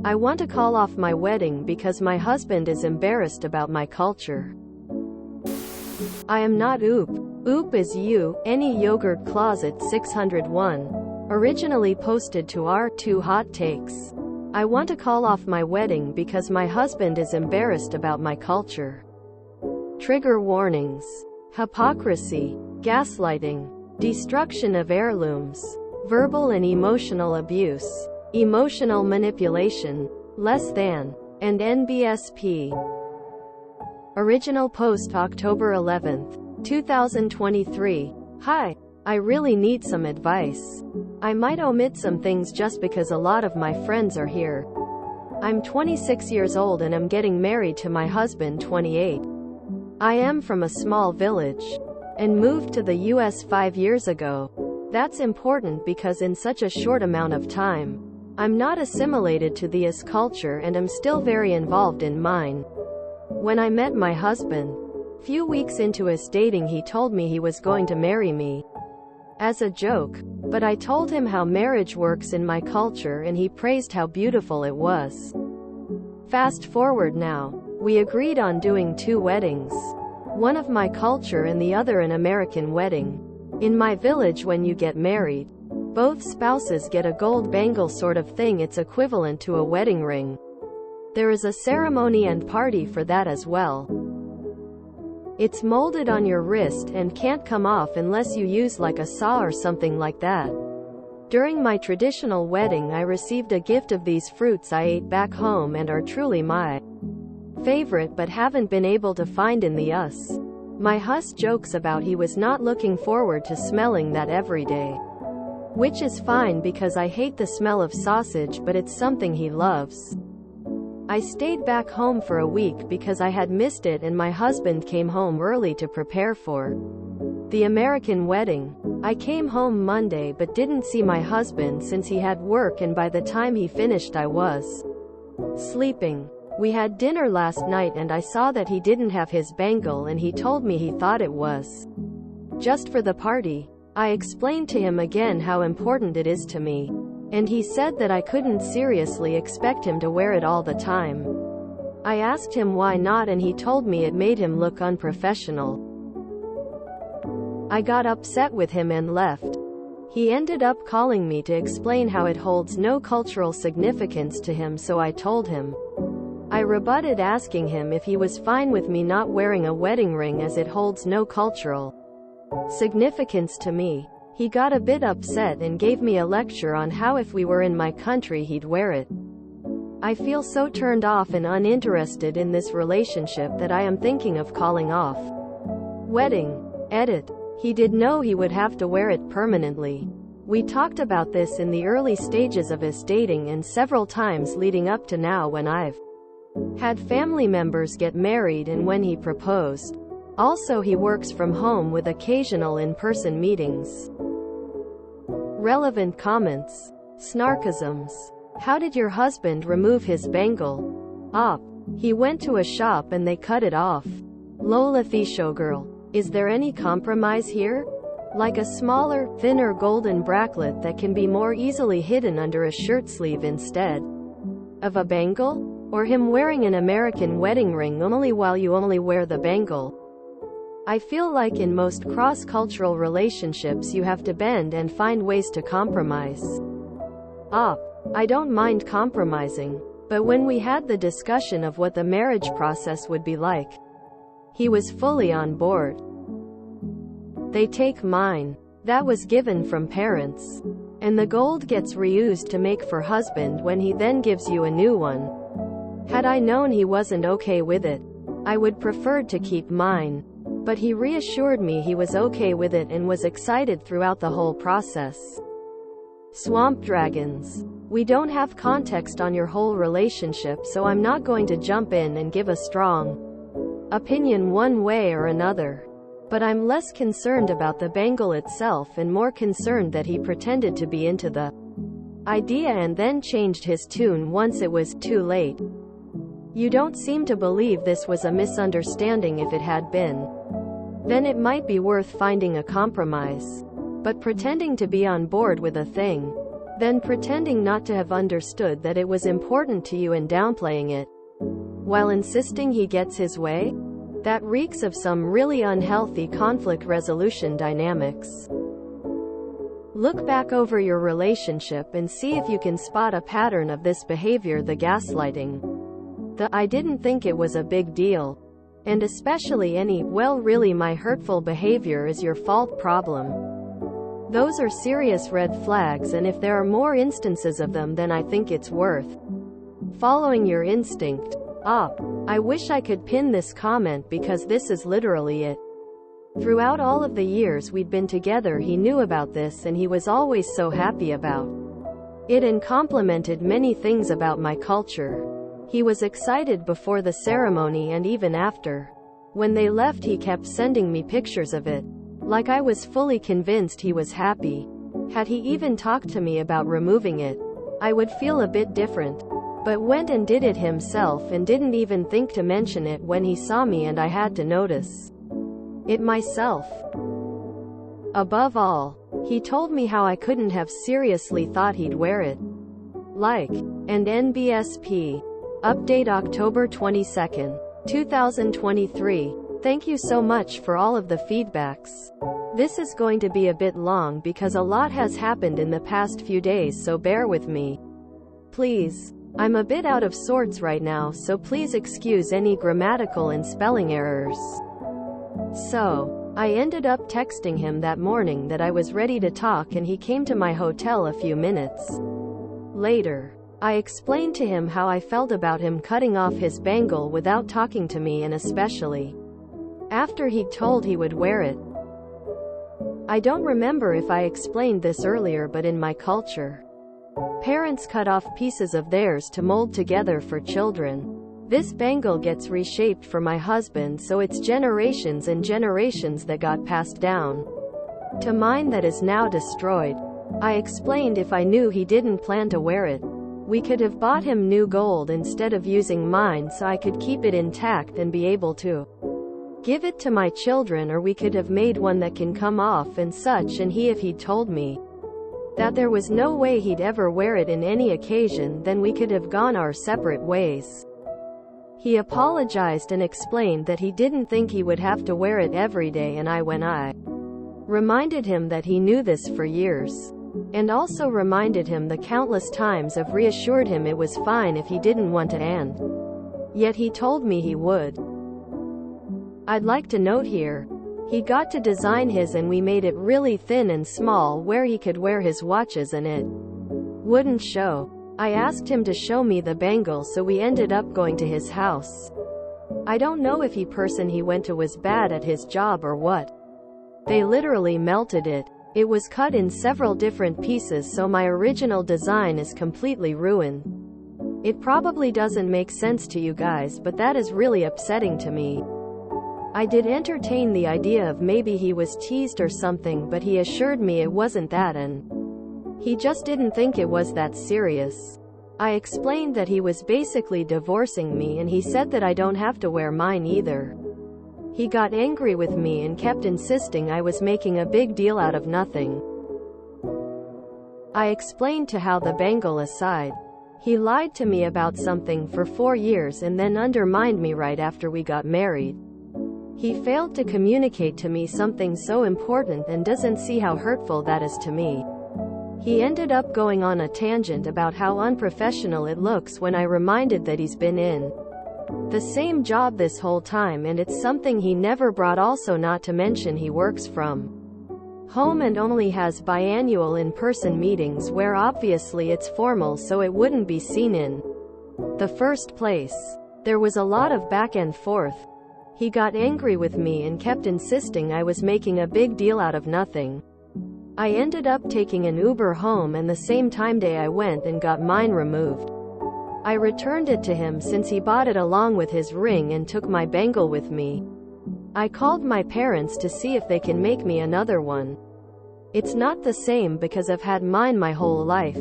I want to call off my wedding because my husband is embarrassed about my culture. I am not oop. Oop is you. Any Yogurt Closet 601. Originally posted to R2 Hot Takes. I want to call off my wedding because my husband is embarrassed about my culture. Trigger warnings. Hypocrisy. Gaslighting. Destruction of heirlooms. Verbal and emotional abuse. Emotional manipulation. Less than. And NBSP. Original post October 11th, 2023. Hi. I really need some advice. I might omit some things just because a lot of my friends are here. I'm 26 years old and am getting married to my husband 28. I am from a small village and moved to the US 5 years ago. That's important because in such a short amount of time, I'm not assimilated to the US culture and am still very involved in mine. When I met my husband, few weeks into us dating, he told me he was going to marry me. As a joke, but I told him how marriage works in my culture and he praised how beautiful it was. Fast forward now, we agreed on doing 2 weddings. One of my culture and the other an American wedding. In my village, when you get married, both spouses get a gold bangle sort of thing. It's equivalent to a wedding ring. There is a ceremony and party for that as well. It's molded on your wrist and can't come off unless you use like a saw or something like that. During my traditional wedding, I received a gift of these fruits I ate back home and are truly my favorite, but haven't been able to find in the US. My hus jokes about he was not looking forward to smelling that every day. Which is fine because I hate the smell of sausage, but it's something he loves. I stayed back home for a week because I had missed it and my husband came home early to prepare for the American wedding. I came home Monday but didn't see my husband since he had work, and by the time he finished I was sleeping. We had dinner last night and I saw that he didn't have his bangle and he told me he thought it was just for the party. I explained to him again how important it is to me. And he said that I couldn't seriously expect him to wear it all the time. I asked him why not and he told me it made him look unprofessional. I got upset with him and left. He ended up calling me to explain how it holds no cultural significance to him, so I told him. I rebutted, asking him if he was fine with me not wearing a wedding ring as it holds no cultural significance to me. He got a bit upset and gave me a lecture on how if we were in my country he'd wear it. I feel so turned off and uninterested in this relationship that I am thinking of calling off wedding. Edit. He did know he would have to wear it permanently. We talked about this in the early stages of us dating and several times leading up to now when I've had family members get married and when he proposed. Also, he works from home with occasional in-person meetings. Relevant comments. Snarkisms. How did your husband remove his bangle? Op. He went to a shop and they cut it off. Lola Showgirl. Is there any compromise here? Like a smaller, thinner golden bracelet that can be more easily hidden under a shirt sleeve instead of a bangle? Or him wearing an American wedding ring only while you only wear the bangle? I feel like in most cross-cultural relationships you have to bend and find ways to compromise. Op. I don't mind compromising. But when we had the discussion of what the marriage process would be like, he was fully on board. They take mine. That was given from parents. And the gold gets reused to make for husband when he then gives you a new one. Had I known he wasn't okay with it, I would preferred to keep mine. But he reassured me he was okay with it and was excited throughout the whole process. Swamp Dragons. We don't have context on your whole relationship, so I'm not going to jump in and give a strong opinion one way or another. But I'm less concerned about the bangle itself and more concerned that he pretended to be into the idea and then changed his tune once it was too late. You don't seem to believe this was a misunderstanding. If it had been, then it might be worth finding a compromise. But pretending to be on board with a thing then pretending not to have understood that it was important to you and downplaying it, while insisting he gets his way? That reeks of some really unhealthy conflict resolution dynamics. Look back over your relationship and see if you can spot a pattern of this behavior: the gaslighting, the "I didn't think it was a big deal," and especially any "well, really, my hurtful behavior is your fault" problem. Those are serious red flags, and if there are more instances of them, then I think it's worth following your instinct. I wish I could pin this comment because this is literally it. Throughout all of the years we'd been together, he knew about this and he was always so happy about it and complimented many things about my culture. He was excited before the ceremony and even after. When they left, he kept sending me pictures of it, like I was fully convinced he was happy. Had he even talked to me about removing it, I would feel a bit different. But went and did it himself and didn't even think to mention it when he saw me, and I had to notice it myself. Above all, he told me how I couldn't have seriously thought he'd wear it. Like, and NBSP. Update October 22, 2023. Thank you so much for all of the feedbacks. This is going to be a bit long because a lot has happened in the past few days, so bear with me. Please. I'm a bit out of sorts right now, so please excuse any grammatical and spelling errors. So, I ended up texting him that morning that I was ready to talk, and he came to my hotel a few minutes later. I explained to him how I felt about him cutting off his bangle without talking to me, and especially after he'd told he would wear it. I don't remember if I explained this earlier, but in my culture, parents cut off pieces of theirs to mold together for children. This bangle gets reshaped for my husband, so it's generations and generations that got passed down to mine that is now destroyed. I explained if I knew he didn't plan to wear it, we could have bought him new gold instead of using mine, so I could keep it intact and be able to give it to my children, or we could have made one that can come off and such. And if he'd told me that there was no way he'd ever wear it in any occasion, then we could have gone our separate ways. He apologized and explained that he didn't think he would have to wear it every day, and when I reminded him that he knew this for years, and also reminded him the countless times I've reassured him it was fine if he didn't want to, and yet he told me he would. I'd like to note here, he got to design his, and we made it really thin and small where he could wear his watches and it wouldn't show. I asked him to show me the bangle, so we ended up going to his house. I don't know if the person he went to was bad at his job or what. They literally melted it. It was cut in several different pieces, so my original design is completely ruined. It probably doesn't make sense to you guys, but that is really upsetting to me. I did entertain the idea of maybe he was teased or something, but he assured me it wasn't that, and he just didn't think it was that serious. I explained that he was basically divorcing me, and he said that I don't have to wear mine either. He got angry with me and kept insisting I was making a big deal out of nothing. I explained to how the bangle aside, he lied to me about something for 4 years and then undermined me right after we got married. He failed to communicate to me something so important and doesn't see how hurtful that is to me. He ended up going on a tangent about how unprofessional it looks when I reminded that he's been in the same job this whole time and it's something he never brought, also not to mention he works from home and only has biannual in-person meetings where obviously it's formal, so it wouldn't be seen in the first place. There was a lot of back and forth. He got angry with me and kept insisting I was making a big deal out of nothing. I ended up taking an Uber home, and the same time day I went and got mine removed. I returned it to him since he bought it along with his ring and took my bangle with me. I called my parents to see if they can make me another one. It's not the same because I've had mine my whole life.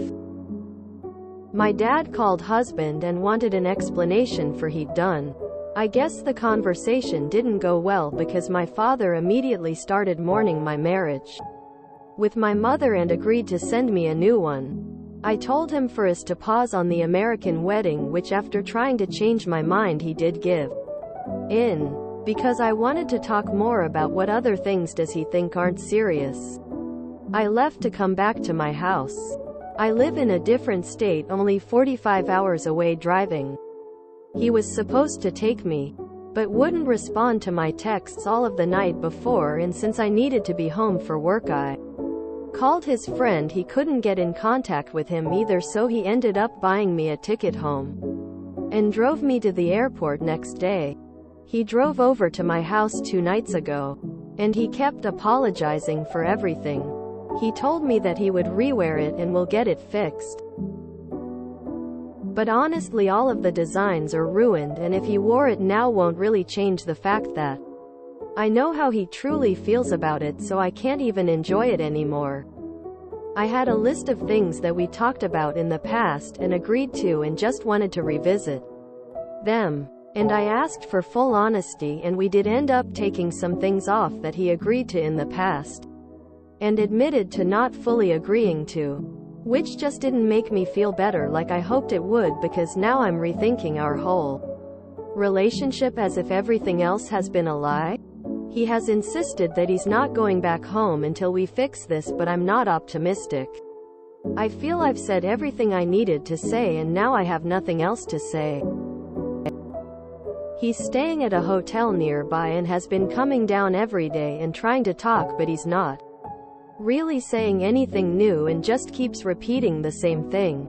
My dad called husband and wanted an explanation for he'd done. I guess the conversation didn't go well because my father immediately started mourning my marriage with my mother and agreed to send me a new one. I told him for us to pause on the American wedding, which after trying to change my mind he did give in. Because I wanted to talk more about what other things does he think aren't serious. I left to come back to my house. I live in a different state, only 45 hours away driving. He was supposed to take me, but wouldn't respond to my texts all of the night before, and since I needed to be home for work I called his friend. He couldn't get in contact with him either, so he ended up buying me a ticket home and drove me to the airport next day. He drove over to my house 2 nights ago, and he kept apologizing for everything. He told me that he would rewear it and will get it fixed. But honestly, all of the designs are ruined, and if he wore it now won't really change the fact that I know how he truly feels about it, so I can't even enjoy it anymore. I had a list of things that we talked about in the past and agreed to and just wanted to revisit them. And I asked for full honesty, and we did end up taking some things off that he agreed to in the past and admitted to not fully agreeing to, which just didn't make me feel better like I hoped it would, because now I'm rethinking our whole relationship as if everything else has been a lie. He has insisted that he's not going back home until we fix this, but I'm not optimistic. I feel I've said everything I needed to say and now I have nothing else to say. He's staying at a hotel nearby and has been coming down every day and trying to talk, but he's not really saying anything new and just keeps repeating the same thing.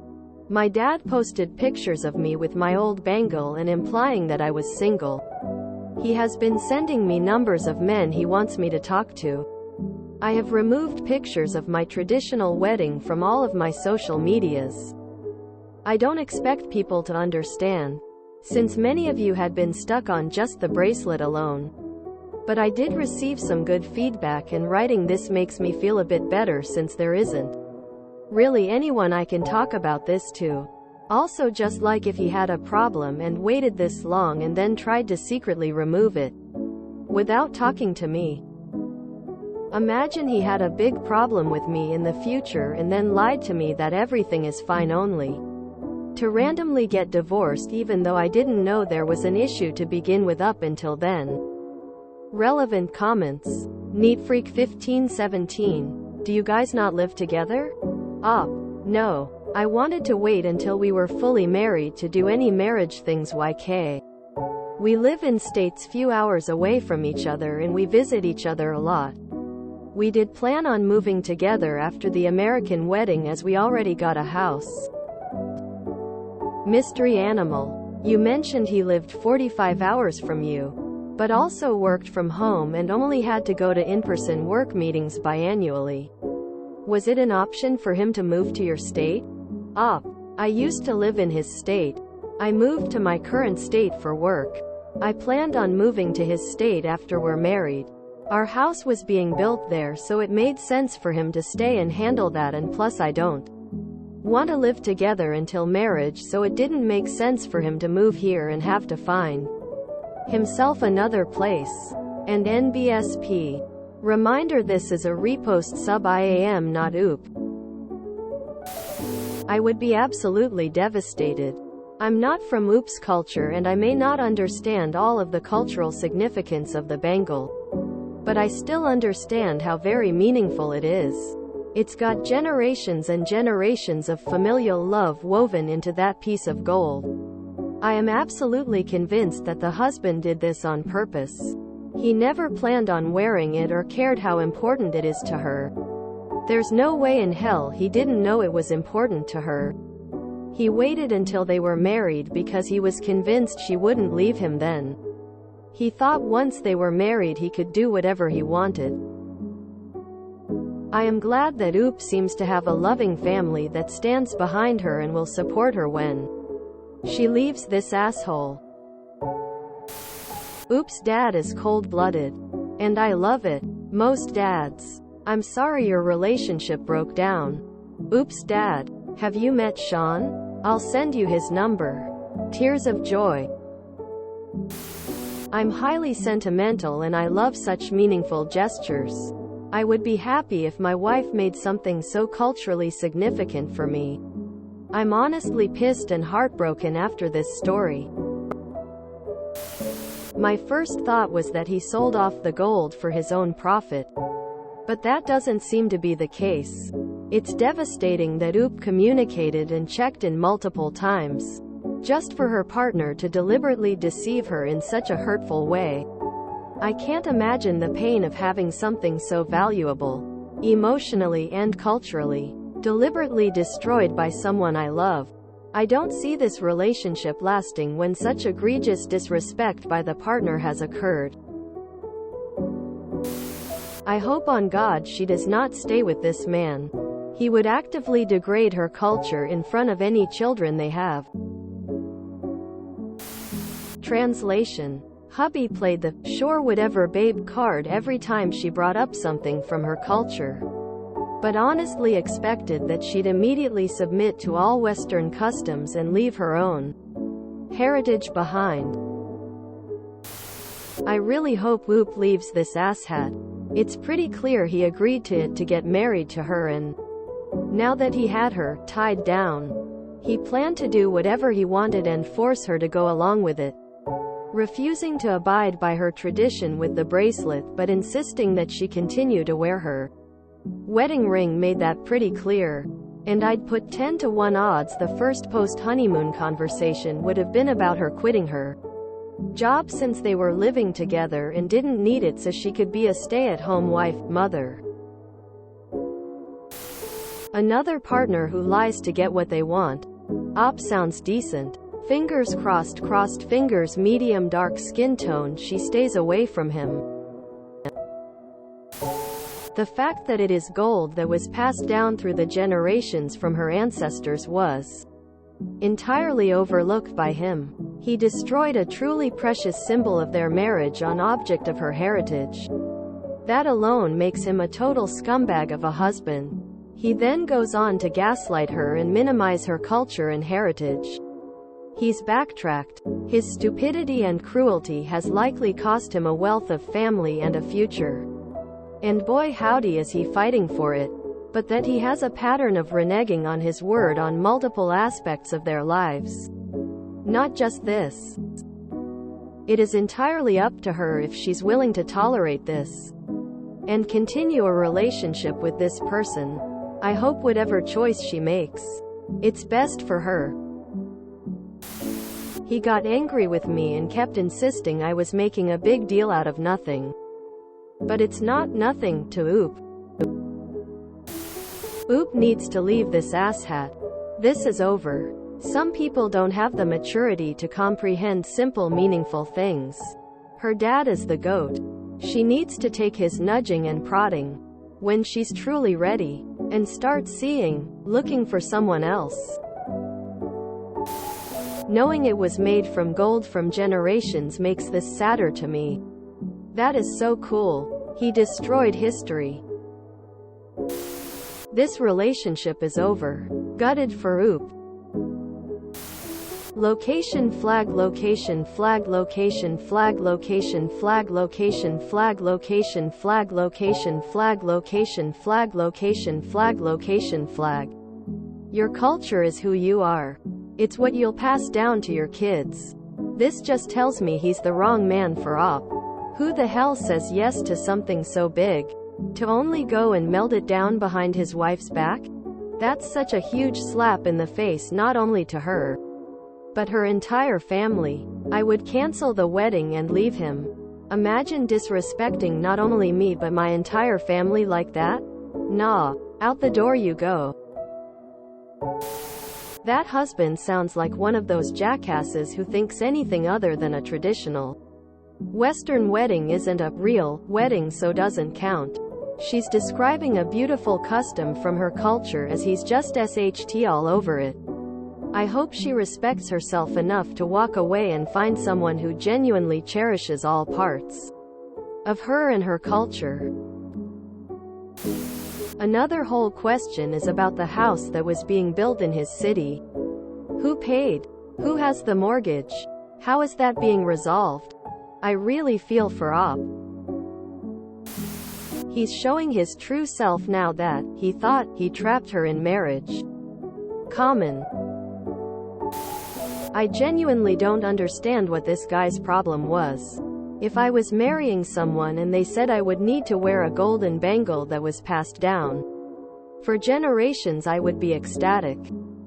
My dad posted pictures of me with my old bangle and implying that I was single. He has been sending me numbers of men he wants me to talk to. I have removed pictures of my traditional wedding from all of my social medias. I don't expect people to understand, since many of you had been stuck on just the bracelet alone. But I did receive some good feedback, and writing this makes me feel a bit better since there isn't really anyone I can talk about this to. Also, just like if he had a problem and waited this long and then tried to secretly remove it without talking to me. Imagine he had a big problem with me in the future and then lied to me that everything is fine, only to randomly get divorced even though I didn't know there was an issue to begin with up until then. Relevant comments. NeatFreak1517. Do you guys not live together? No. I wanted to wait until we were fully married to do any marriage things. YK. We live in states few hours away from each other and we visit each other a lot. We did plan on moving together after the American wedding as we already got a house. Mystery Animal. You mentioned he lived 45 hours from you, but also worked from home and only had to go to in-person work meetings biannually. Was it an option for him to move to your state? I used to live in his state. I moved to my current state for work. I planned on moving to his state after we're married. Our house was being built there, so it made sense for him to stay and handle that, and plus I don't want to live together until marriage, so it didn't make sense for him to move here and have to find himself another place. And NBSP. Reminder, this is a repost sub IAM, not oop. I would be absolutely devastated. I'm not from oops culture and I may not understand all of the cultural significance of the bangle, but I still understand how very meaningful it is. It's got generations and generations of familial love woven into that piece of gold. I am absolutely convinced that the husband did this on purpose. He never planned on wearing it or cared how important it is to her. There's no way in hell he didn't know it was important to her. He waited until they were married because he was convinced she wouldn't leave him then. He thought once they were married he could do whatever he wanted. I am glad that Oop seems to have a loving family that stands behind her and will support her when she leaves this asshole. Oop's dad is cold-blooded, and I love it. Most dads. I'm sorry your relationship broke down. Oop's dad. Have you met Sean? I'll send you his number. Tears of joy. I'm highly sentimental and I love such meaningful gestures. I would be happy if my wife made something so culturally significant for me. I'm honestly pissed and heartbroken after this story. My first thought was that he sold off the gold for his own profit. But that doesn't seem to be the case. It's devastating that Oop communicated and checked in multiple times, just for her partner to deliberately deceive her in such a hurtful way. I can't imagine the pain of having something so valuable, emotionally and culturally, deliberately destroyed by someone I love. I don't see this relationship lasting when such egregious disrespect by the partner has occurred. I hope on God she does not stay with this man. He would actively degrade her culture in front of any children they have. Translation. Hubby played the "sure whatever babe" card every time she brought up something from her culture, but honestly expected that she'd immediately submit to all Western customs and leave her own heritage behind. I really hope Oop leaves this asshat. It's pretty clear he agreed to it to get married to her, and now that he had her tied down, he planned to do whatever he wanted and force her to go along with it, refusing to abide by her tradition with the bracelet but insisting that she continue to wear her wedding ring made that pretty clear. And I'd put 10 to 1 odds the first post-honeymoon conversation would have been about her quitting her job since they were living together and didn't need it so she could be a stay-at-home wife, mother. Another partner who lies to get what they want. Op sounds decent. Fingers crossed, crossed fingers. Medium dark skin tone. She stays away from him. The fact that it is gold that was passed down through the generations from her ancestors was entirely overlooked by him. He destroyed a truly precious symbol of their marriage on object of her heritage. That alone makes him a total scumbag of a husband. He then goes on to gaslight her and minimize her culture and heritage. He's backtracked. His stupidity and cruelty has likely cost him a wealth of family and a future. And boy howdy is he fighting for it. But that he has a pattern of reneging on his word on multiple aspects of their lives. Not just this. It is entirely up to her if she's willing to tolerate this and continue a relationship with this person. I hope whatever choice she makes, it's best for her. He got angry with me and kept insisting I was making a big deal out of nothing. But it's not nothing to Oop. Oop needs to leave this asshat. This is over. Some people don't have the maturity to comprehend simple, meaningful things. Her dad is the GOAT. She needs to take his nudging and prodding when she's truly ready, and start looking for someone else. Knowing it was made from gold from generations makes this sadder to me. That is so cool. He destroyed history. This relationship is over. Gutted for Oop. Location flag, location flag, location flag, location flag, location flag, location flag, location flag, location flag, location flag, location flag. Your culture is who you are. It's what you'll pass down to your kids. This just tells me he's the wrong man for Op. Who the hell says yes to something so big? To only go and meld it down behind his wife's back? That's such a huge slap in the face not only to her, but her entire family. I would cancel the wedding and leave him. Imagine disrespecting not only me but my entire family like that? Nah, out the door you go. That husband sounds like one of those jackasses who thinks anything other than a traditional Western wedding isn't a real wedding, so doesn't count. She's describing a beautiful custom from her culture as he's just SHT all over it. I hope she respects herself enough to walk away and find someone who genuinely cherishes all parts of her and her culture. Another whole question is about the house that was being built in his city. Who paid? Who has the mortgage? How is that being resolved? I really feel for Op. He's showing his true self now that he thought he trapped her in marriage common. I genuinely don't understand what this guy's problem was. If I was marrying someone and they said I would need to wear a golden bangle that was passed down for generations, I would be ecstatic.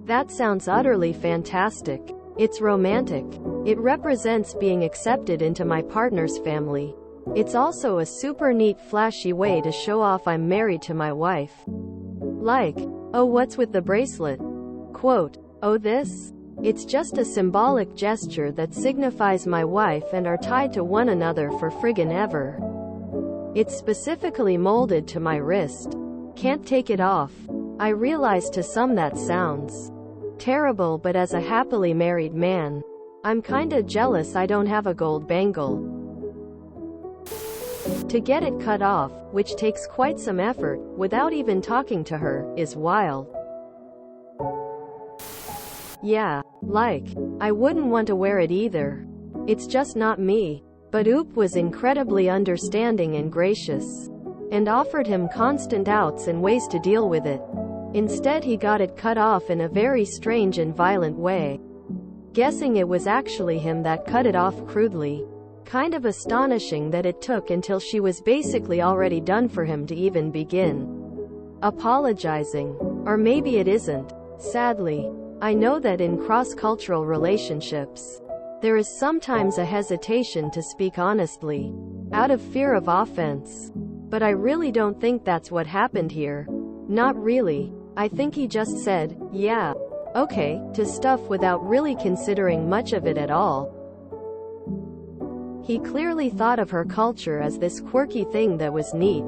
That sounds utterly fantastic. It's romantic. It represents being accepted into my partner's family. It's also a super neat, flashy way to show off I'm married to my wife. Like, oh, what's with the bracelet? Quote, oh, this? It's just a symbolic gesture that signifies my wife and are tied to one another for friggin' ever. It's specifically molded to my wrist. Can't take it off. I realize to some that sounds terrible, but as a happily married man, I'm kinda jealous I don't have a gold bangle. To get it cut off, which takes quite some effort, without even talking to her, is wild. Yeah, like, I wouldn't want to wear it either. It's just not me. But Oop was incredibly understanding and gracious, and offered him constant outs and ways to deal with it. Instead, he got it cut off in a very strange and violent way. Guessing it was actually him that cut it off crudely. Kind of astonishing that it took until she was basically already done for him to even begin apologizing. Or maybe it isn't. Sadly, I know that in cross-cultural relationships, there is sometimes a hesitation to speak honestly, out of fear of offense. But I really don't think that's what happened here. Not really. I think he just said, yeah, okay, to stuff without really considering much of it at all. He clearly thought of her culture as this quirky thing that was neat,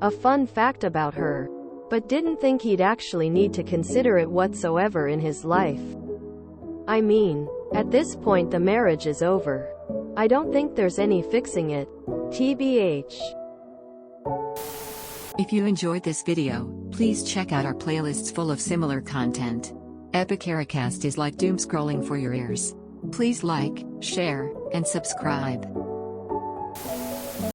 a fun fact about her, but didn't think he'd actually need to consider it whatsoever in his life. I mean, at this point the marriage is over. I don't think there's any fixing it. TBH. If you enjoyed this video, please check out our playlists full of similar content. Epic Ericast is like doom scrolling for your ears. Please like, share, and subscribe.